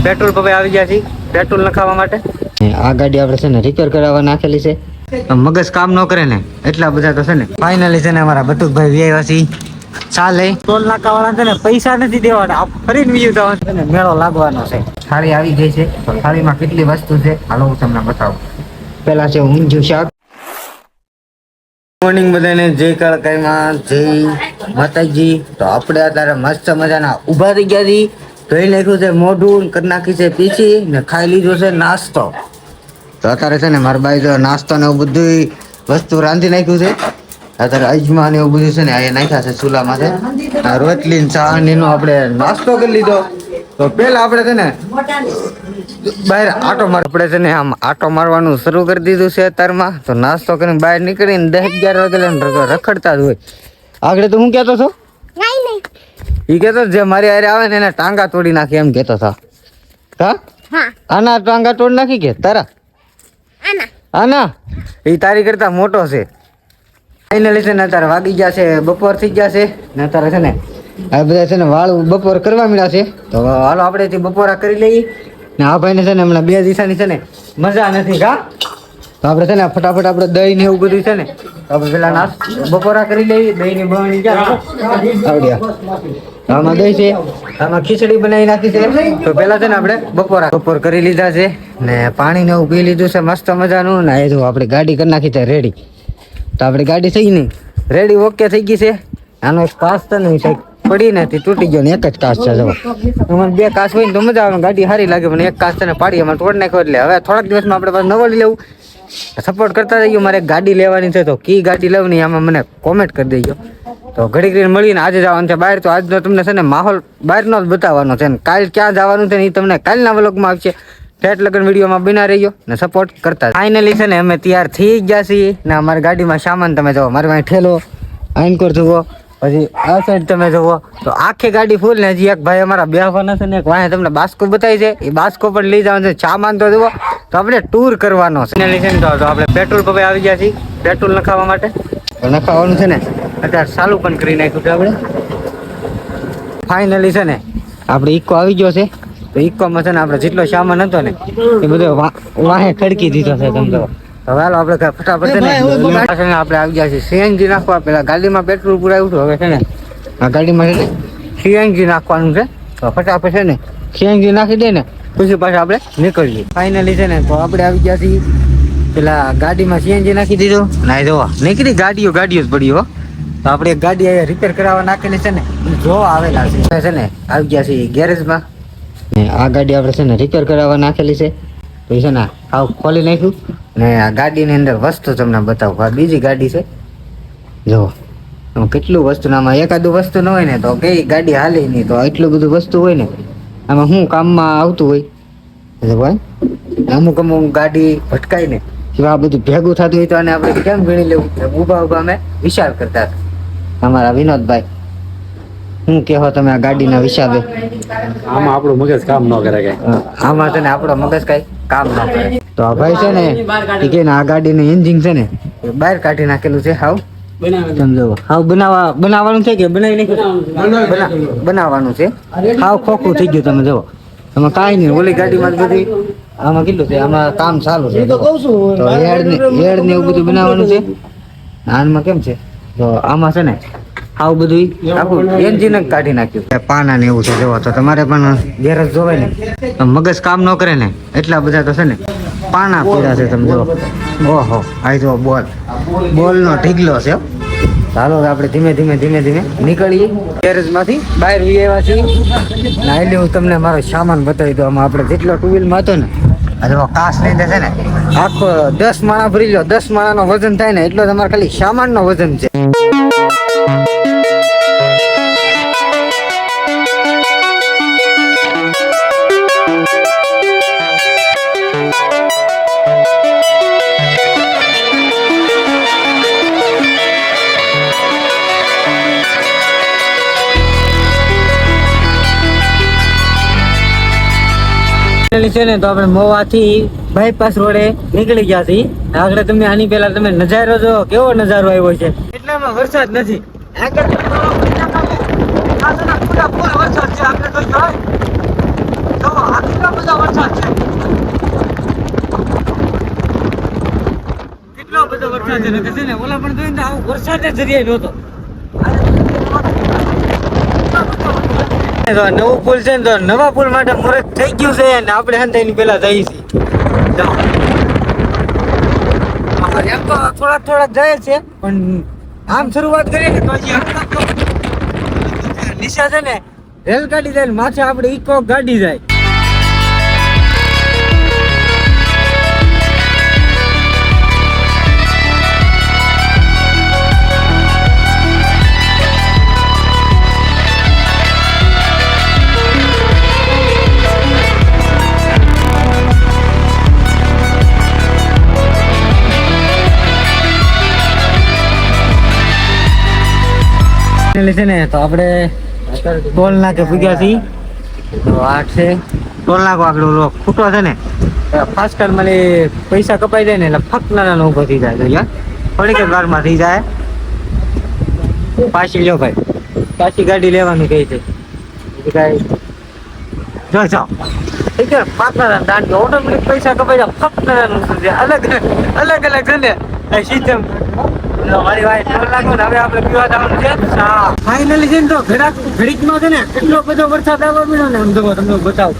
Petrol પંપે આવી ગયા છીએ પેટ્રોલ નખાવવા માટે. આ ગાડી આપણે છે ને રિપેર કરાવવા નાખેલી છે. મગજ કામ ન કરે ને એટલા બધા તો છે ને. ફાઇનલી છે ને અમારા બટુકભાઈ વ્યાવાસી ચાલે ટોલ નાકા વાળા છે ને પૈસા નથી દેવાના, ફરીને બીજું તો ને મેળો લાગવાનો છે. થાળી આવી ગઈ છે. થાળીમાં કેટલી વસ્તુ છે હાલો હું તમને બતાવું. પેલા છે ઊંધિયું શાક. મોર્નિંગ બધાને જય કાળકાઈમાં જય માતાજી. તો આપણે અત્યારે મસ્ત મજાના ઊભા થઈ ગયા છીએ. ધોઈ નાખ્યું છે મોઢું, કરી નાખી છે પીછી ને ખાઈ લીધો છે નાસ્તો. તો અત્યારે છે ને મારા બાઈ જો નાસ્તો ને એવું બધું વસ્તુ રાંધી નાખ્યું છે. અત્યારે અજમા ને એવું બધું છે ને અહીંયા નાખ્યા છે ચૂલામાં છે. રોટલી ને ચા ને એનો આપણે નાસ્તો કરી લીધો. તો પેલા આપણે છે ને બહાર આટો માર આપણે છે ને આમ આટો મારવાનું શરૂ કરી દીધું છે અત્યારમાં. તો નાસ્તો કરીને બહાર નીકળીને 10-11 વાગે રખડતા જ હોય. આગળ તો હું કહેતો છો એ કહેતો જે મારી હારે આવે ને એને ટાંગા તોડી નાખી એમ કહેતો હતો. હા આના ટાંગા તોડી નાખી કે તારા આના એ તારી કરતા મોટો છે. ફાઇનલી છે ને અત્યારે વાગી ગયા છે બપોર થઈ ગયા છે ને અત્યારે છે ને આ બધા છે ને વાળું બપોર કરવા મળ્યા છે. તો હાલો આપણે બપોરા કરી લઈએ ને આ ભાઈને છે ને હમણાં 2 દિવસની છે ને મજા નથી કા. તો આપણે છે ને ફટાફટ આપણે દહીં ને એવું બધું છે ને તો આપણે પેલા બપોરા કરી લઈએ. દહીં ની બની આવડ્યા આમાં દહીં છે, આમાં ખીચડી બનાવી નાખી છે. તો પેલા છે ને આપણે બપોર કરી લીધા છે ને પાણી ને એવું પી લીધું છે મસ્ત મજાનું. ને એ જો આપણે ગાડી કરી નાખી છે રેડી. તો આપણી ગાડી થઈ નહીં રેડી ઓકે થઈ ગઈ છે. આનો એક કાચ તો નહીં કંઈક પડી નથી તૂટી ગયો ને એક જ કાચ છે. જો મને 2 કાચ હોય ને તો મજા આવે, ગાડી સારી લાગે. મને એક કાચ છે ને પાડી એમાં તોડ નાખ્યો. એટલે હવે થોડાક દિવસમાં આપણે પાસે નવો લેવું. સપોર્ટ કરતા રહીજો. મારે એક ગાડી લેવાની છે તો કી ગાડી લેવાની આમાં મને કોમેન્ટ કરી દેજો. તો ઘડી ઘડી મળીને આજે જવાનું છે બહાર. તો આજનો તમને છે ને માહોલ બહારનો જ બતાવવાનો છે ને કાલ ક્યાં જવાનું છે ને એ તમને કાલના વ્લોગમાં આવશે. ફેટ લગન વિડીયોમાં બના રહીજો ને સપોર્ટ કરતા. ફાઇનલી છે ને અમે તૈયાર થઈ ગયા છીએ ને અમારી ગાડીમાં સામાન તમે જુઓ. મારી પાસે ઠેલો આઈનકોર જુઓ, પછી આ સાઈડ તમે જુઓ તો આખી ગાડી ફૂલ ને હજી એક ભાઈ અમારા બેહવાના છે ને એક વાંહે તમને બાસ્કો બતાવી છે. એ બાસ્કો પણ લઈ જવાનું છે. સામાન તો જુઓ. તો આપણે ટૂર કરવાનો છે. તો આપણે પેટ્રોલ પંપે આવી ગયા છીએ પેટ્રોલ નખાવવા માટે. તો નખાવવાનું છે ને અત્યારે ચાલુ પણ કરી નાખ્યું છે આપણે. ફાઇનલી છે ને આપણે ઇકો આવી ગયો છે. તો ઇકોમાં છે ને આપણે જેટલો સામાન હતો ને એ બધો વાહે ખડકી દીધો છે તમે તો. હવે હાલો આપણે ફટાફટ છે ને આપણે આવી ગયા છીએ સીએનજી નાખવા. પેલા ગાડીમાં પેટ્રોલ પુરાવ્યું હતું. હવે છે ને આ ગાડીમાં છે ને સીએનજી નાખવાનું છે. તો ફટાફટ છે ને સીએનજી નાખી દે ને પછી પાછા આપણે નીકળીએ. ફાઇનલી છે ને તો આપણે આવી ગયા છીએ પેલા ગાડીમાં સીએનજી નાખી દીધું. ના જોવા નીકળી ગાડીઓ જ પડી હો. તો આપણે એક ગાડી અહીંયા રિપેર કરાવવા નાખેલી છે ને જોવા આવેલા છે ને આવી ગયા છીએ ગેરેજમાં. ને આ ગાડી આપણે છે ને રિપેર કરાવવા નાખેલી છે. તો છે ને આવ ખોલી નાખ્યું ને આ ગાડીની અંદર વસ્તુ તમને બતાવું. આ બીજી ગાડી છે જો કેટલું વસ્તુ. આમાં એકાદું વસ્તુ ન હોય ને તો કઈ ગાડી હાલે નહીં. તો એટલું બધું વસ્તુ હોય ને આમાં શું કામમાં આવતું હોય ભાઈ. અમુક ગાડી ભટકાય ને આ બધું ભેગું થતું હોય તો આને આપણે કેમ ગણી લેવું. ઊભા અમે વિચાર કરતા હતા. અમારા વિનોદભાઈ શું કહો તમે આ ગાડીના હિસાબે? આમાં આપણું મગજ કામ ન કરે કઈ. આમાં છે ને આપણો મગજ કઈ કામ ન કરે. તો આ ભાઈ છે ને એ કે આ ગાડીનું એન્જિન છે ને એ બહાર કાઢી નાખેલું છે. હાવ સમજો હાવ બનાવવાનું છે કે બનાવી નાખ્યું? બનાવવાનું છે. હાવ ખોખું થઈ ગયું તમે જુઓ. એમાં કાંઈ નહીં. ઓલી ગાડીમાં જ બધી આમાં કેટલું છે આમાં કામ ચાલુ છે. તો હેડ ને એવું બધું બનાવવાનું છે. આનમાં કેમ છે તો આમાં છે ને આવું બધું આખું એન્જિન જ કાઢી નાખ્યું. પાના ને એવું છે જોવો. તો તમારે પણ ગેરેજ જોવાય ને તો મગજ કામ ન કરે ને એટલા બધા તો છે ને પાના પીડા છે તમે જુઓ. ઓહો આ જો બોલ નો ઢીગલો છે. ચાલો આપણે ધીમે ધીમે નીકળીએ ગેરેજમાંથી બહાર આવ્યા છીએ. એટલે હું તમને મારો સામાન બતાવી દઉં. આમાં આપણે જેટલો 2 વ્હીલમાં હતો ને આ જો કાચ લઈને છે ને આખો 10 માણા ભરી લો. 10 માણાનો વજન થાય ને એટલો તમારે ખાલી સામાનનો વજન છે. છે ને તો આપણે મોવાથી બાયપાસ રોડે નીકળી ગયા છીએ. આગળ તમે આની પહેલા તમે નજારો જો કેવો નજારો આવ્યો છે. એટલામાં વરસાદ નથી. આગળ વરસાદ છે આપણે તો આશ્ચર્યજનક છે ને ઓલા પણ જોઈને આવું વરસાદ જ જરીએ નહોતો. તો નવું પુલ છે ને તો નવા પુલ માટે મુહૂર્ત થઈ ગયું છે ને આપણે હંતાઈની પેલા જઈએ છીએ. એમ તો થોડાક જાય છે પણ આમ શરૂઆત કરીએ ને તો હજી નિશા છે ને રેલગાડી જાય ને માથે આપણે ઇકો ગાડી જાય. છે ને તો આપણે ટોલ નાકે પૂગ્યા છીએ. તો આ છે ટોલ નાકો આગળ ઓલો ખૂટો છે ને ફાસ્ટર માં પૈસા કપાઈ જાય ને એટલે ફકનાનો ઉભો થઈ જાય. તો યાર થોડીક જ વારમાં થઈ જાય. પાછી લ્યો ભાઈ, પાછી ગાડી લેવાનું કહે છે. જો જાઓ ઠીક છે. ફકનારા દાંડ ઓટોમેટિક પૈસા કપાઈ જાય. ફકનારાનું અલગ છે ને સિસ્ટમ. મારી ભાઈ ટોલ નાકો ને હવે આપણે પીવા જવાનું છે. ફાઇનલી છે ને તો ઘડીકમાં છે ને એટલો બધો વરસાદ આવવા મળ્યો ને આમ જો તમને બતાવું.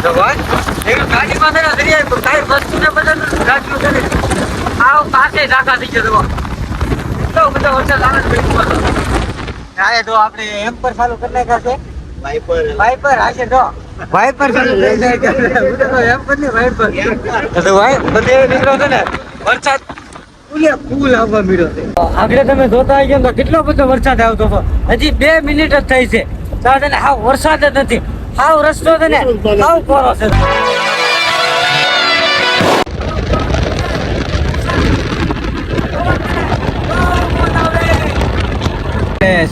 તો ભાઈ ગાડીમાં છે ને દરિયા પર કાંઈ વસ્તુ ને બધા ગાડીઓ છે ને આવ પાસે ઝાંખા થઈ જતો. એટલો બધો વરસાદ આવે છે ઘડીકમાં. હા તો આપણે એમ પર ચાલુ કરી નાખ્યા છે. વાઇપર હાશે તો વાઇપર ચાલુ થઈ જાય એમ પર ને વાઇપર તો ભાઈ બધે નીકળો છે ને વરસાદ ફૂલ આવવા મળ્યો છે. આગળ તમે જોતા આવી ગયા તો કેટલો બધો વરસાદ આવતો હતો. હજી 2 મિનિટ જ થઈ છે તો ને હાવ વરસાદ જ નથી. હાવ રસ્તો છે ને હાવ કોરો છે.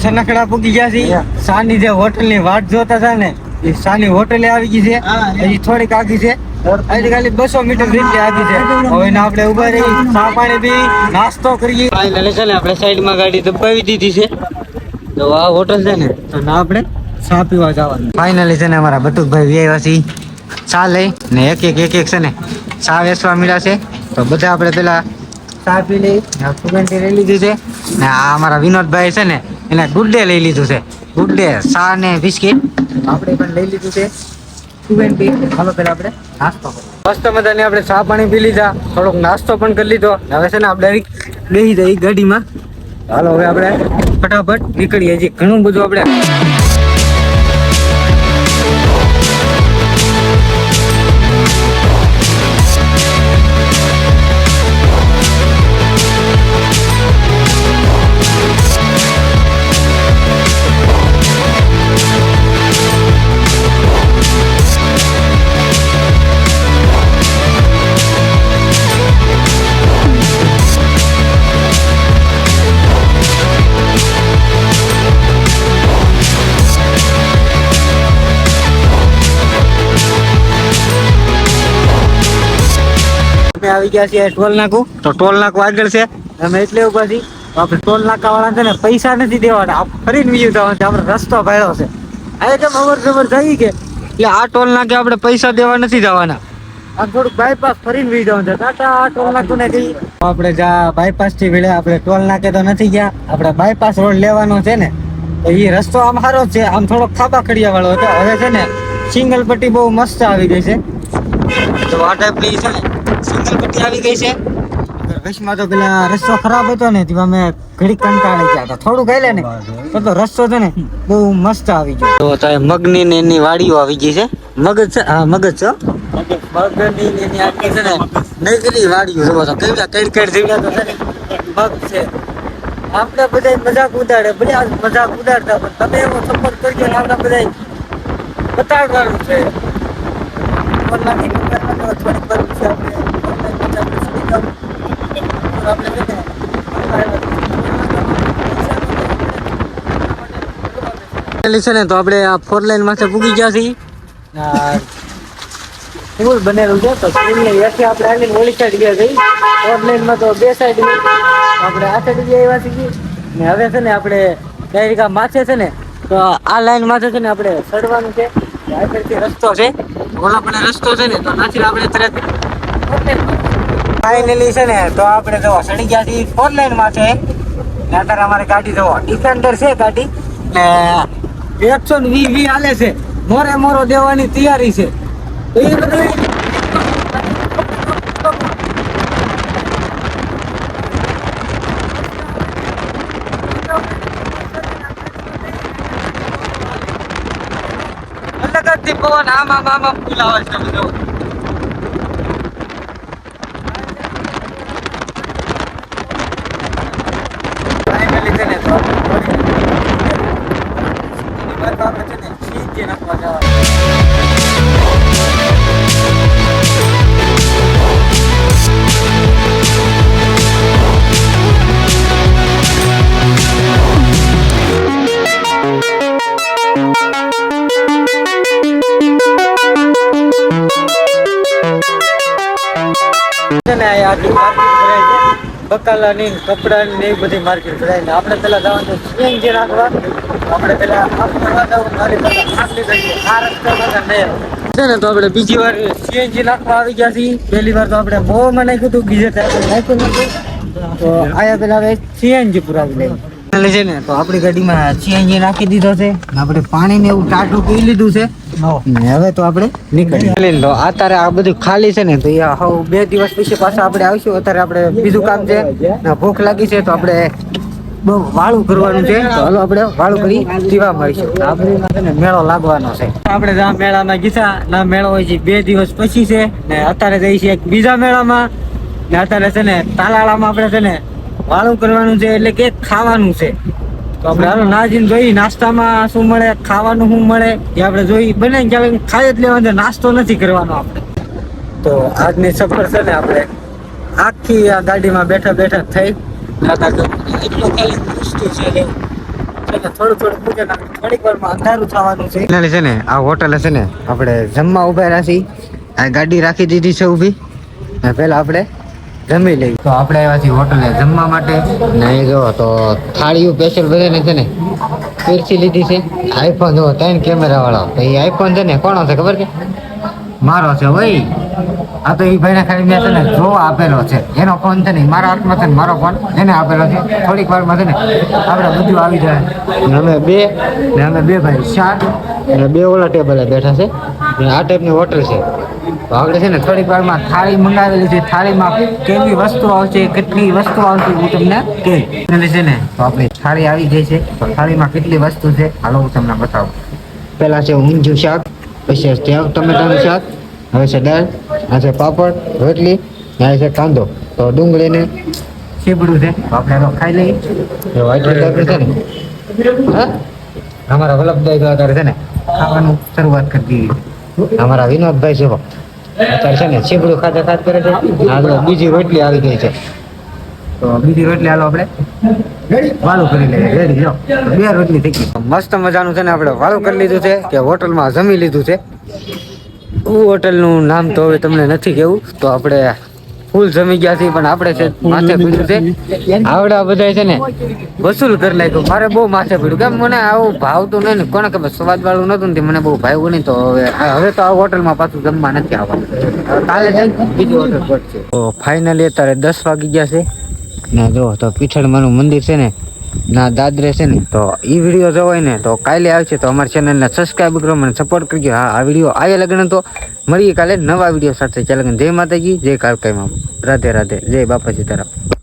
સનકડા પૂકી ગયા છે. સાની જે હોટલ ની વાટ જોતા હતા ને એ સાની હોટલે આવી ગઈ છે. હજી થોડીક આગી છે. હજી ખાલી 200 મીટર જેટલી આગી છે. હવે આપણે ઉભા રહી ચા પાણી પી નાસ્તો કરીએ. ફાઇનલી છે ને આપણે સાઈડમાં ગાડી દબાવી દીધી છે. તો આ હોટલ છે ને તો ના આપણે ચા પીવા જવાનું. ફાઇનલી છે ને અમારા બટુકભાઈ વ્યવાસી ચા લઈ ને એક છે ને ચા વેચવા મળ્યા છે. તો બધા આપણે પેલા ચા પી લઈ સુગંધી લઈ લીધી છે ને આ અમારા વિનોદભાઈ છે ને એને ગુડ ડે લઈ લીધું છે. ગુડ ડે ચા ને બિસ્કિટ આપણે પણ લઈ લીધું છે. હાલો પેલા આપણે નાસ્તો મસ્ત મજાની આપણે ચા પાણી પી લીધા. થોડોક નાસ્તો પણ કરી લીધો. હવે છે ને આપણે બેસી જઈએ ગાડીમાં. હાલો હવે આપણે ફટાફટ નીકળીએ. હજી ઘણું બધું આપણે આવી ગયા છે ટોલ નાકું. તો ટોલ નાકું આગળ છે. અમે એટલે ઉભા છીએ. આપણે ટોલ નાકા વાળા છે ને પૈસા નથી દેવાના. ફરીને બીજું જવાનું છે. આપણે રસ્તો ભાડ્યો છે. આ કેમ અવર જવર થઈ કે એટલે આ ટોલ નાકે આપણે પૈસા દેવા નથી જવાના. આ થોડુંક બાયપાસ ફરીને બીજું જવાનું છે. ટાટા આ ટોલ નાકું ને કઈ આપણે જ્યાં બાયપાસ થી ભેળે આપણે ટોલ નાકે તો નથી ગયા. આપણે બાયપાસ રોડ લેવાનો છે ને તો એ રસ્તો આમ સારો જ છે. આમ થોડોક ખાબા ખડિયા વાળો હતો. હવે છે ને સિંગલ પટ્ટી બહુ મસ્ત આવી ગઈ છે. તો આ ટાઈપની છે ને સિંગલ પટ્ટી આવી ગઈ છે. વચમાં તો પેલા રસ્તો ખરાબ હતો ને તેમાં મેં ઘડી કંટાળી ગયા હતા. થોડું ગાયલે ને તો રસ્તો છે ને બહુ મસ્ત આવી ગયો. તો તારે મગની ને એની વાડીઓ આવી ગઈ છે. મગજ છે. હા મગજ છે. મગની ને એની આવી છે ને નગરી વાડીઓ જોવો તો કેવડા કડ જીવડા તો છે ને મગ છે. આપણે બધા મજાક ઉડાડે બધા મજાક ઉડાડતા પણ તમે એવો સપોર્ટ કરજો ને આપણે બધા બતાડવાનું છે. થોડીક વાર પછી છે ને તો આપણે આ 4 લાઈન માથે પૂગી ગયા છીએ. પુલ બનેલું છે તો પુલની હેઠે આપણે આની ઓલી સાઈડ ગયા જઈ. 4 લાઈનમાં તો 2 સાઈડ આપણે આ સાઈડ ગયા એવા છીએ ને હવે છે ને આપણે ડાયરેક્ટ આ માથે છે ને તો આ લાઈન માથે છે ને આપણે ચડવાનું છે. આગળથી રસ્તો છે. ઓલા પણ રસ્તો છે ને તો નાથી આપણે તરત ફાઇનલી છે ને તો આપણે જો સડી ગયા છીએ 4 લાઈન માં છે ને અત્યારે અમારી ગાડી જો ડિફેન્ડર છે ગાડી ને 120 હાલે છે મોરો દેવાની તૈયારી છે તો એ બધું અલગ જ પવન આમાં ફૂલ આવે છે બધું ફાઇનલી છે ને તો આપણે છે ને સીધે નાખવા જવાનું બકાલા ની કપડા ની બધી માર્કેટ ભરાય ને આપણે પેલા જવાનું સીએનજી નાખવા આપણે પેલા આ તો આપણે બીજી વાર સીએનજી નાખવા આવી ગયા છીએ પહેલી વાર તો આપણે બહુ માં નાખ્યું હતું બીજે નાખ્યું નતું તો આયા પેલા હવે સીએનજી પુરાવી લઈએ છે ને તો આપણી ગાડીમાં સીએનજી નાખી દીધો છે આપણે પાણી ને એવું ટાટું પી લીધું છે ને હવે તો આપણે નીકળીએ તો અત્યારે આ બધું ખાલી છે ને તો એ હવે 2 દિવસ પછી પાછા આપણે આવીશું અત્યારે આપણે બીજું કામ છે ને ભૂખ લાગી છે તો આપણે બહુ વાળું કરવાનું છે તો હાલો આપણે વાળું કરી જીવા મળીશું આપણે મેળો લાગવાનો છે આપણે જ્યાં મેળામાં ગીતા ના મેળો હોય છે 2 દિવસ પછી છે ને અત્યારે જઈએ છીએ એક બીજા મેળામાં ને અત્યારે છે ને તાલાળામાં આપણે છે ને વાળું કરવાનું છે એટલે કે ખાવાનું છે તો આપણે હાલો નાજીને જોઈ નાસ્તામાં શું મળે ખાવાનું શું મળે એ આપણે જોઈ બને ક્યાંક ખાઈ જ લેવાનું નાસ્તો નથી કરવાનો આપણે તો આજની સફર છે ને આપણે આખી આ ગાડીમાં બેઠા બેઠા થઈ એટલું ખાલી વસ્તુ છે થોડું પૂજે થોડીક વારમાં અંધારું થવાનું છે એટલે છે ને આ હોટલ છે ને આપણે જમવા ઉભા રાખી આ ગાડી રાખી દીધી છે ઊભી ને પહેલા આપણે જમી લઈ તો આપણે આવ્યા છીએ હોટલે જમવા માટે ને જો તો થાળીઓ સ્પેશિયલ બધાને છે ને પીરસી લીધી છે આઈફોન જો 3 કેમેરા વાળો તો એ આઈફોન છે ને કોનો છે ખબર કે મારો છે ભાઈ આ તો એ ભાઈને ખાલી મેં છે ને જોવા આપેલો છે એનો ફોન છે ને મારા હાથમાં છે ને મારો ફોન એને આપેલો છે થોડીક વારમાં છે ને આપણે બધું આવી જાય અમે બે ભાઈ 7 અને 2 ઓલા ટેબલે બેઠા છે ને આ ટાઈપની હોટલ છે તો આપણે છે ને થોડીક વારમાં થાળી મંગાવેલી છે થાળીમાં કેવી વસ્તુ આવશે કેટલી વસ્તુ આવશે હું તમને કહી છે ને તો આપણી થાળી આવી ગઈ છે તો થાળીમાં કેટલી વસ્તુ છે હાલો હું તમને બતાવું પહેલા છે ઊંધિયું શાક પછી સેવ ટમેટાનું શાક હવે છે દાળ આ છે પાપડ રોટલી આ છે કાંદો તો ડુંગળી ને સીબડું છે તો આપણે તો ખાઈ લઈએ તો વાઈટ છે ને હા અમારા વલ્લભભાઈ તો અત્યારે છે ને ખાવાનું શરૂઆત કરી દીધી અમારા વિનોદભાઈ છે અત્યારે છે ને સીબડું ખાતે કરે છે આ બીજી રોટલી આવી ગઈ છે તો બીજી રોટલી હાલો આપણે વાળું કરી લઈએ રેડી જો 2 રોટલી થઈ ગઈ મસ્ત મજાનું છે ને આપણે વાળું કરી લીધું છે કે હોટલમાં જમી લીધું છે હોટલનું નામ તો હવે તમને નથી કેવું તો આપણે ફૂલ જમી ગયા છીએ પણ આપણે છે માથે પીડ્યું છે આવડા બધા છે ને વસૂલ કરી નાખ્યું મારે બહુ માથે પીડ્યું કેમ મને આવું ભાવતું નહીં ને કોને ખબર સ્વાદ વાળું નતું ને મને બહુ ભાવ્યું નહીં તો હવે તો આ હોટલમાં પાછું જમવા નથી આવવાનું કાલે જઈને બીજી હોટલ પડશે તો ફાઇનલી અત્યારે 10 વાગી ગયા છે ને જો તો પીછળમાંનું મંદિર છે ને ના દાદરે છે ને તો એ વિડીયો જોવાય ને તો કાલે આવશે તો અમારી ચેનલને સબસ્ક્રાઈબ કરો મને સપોર્ટ કરજો હા આ વિડીયો આયા લગ્ન તો મળીએ કાલે નવા વિડીયો સાથે ચાલે જય માતાજી જય કાળકાઈમાં રાધે રાધે જય બાપા સીતારામ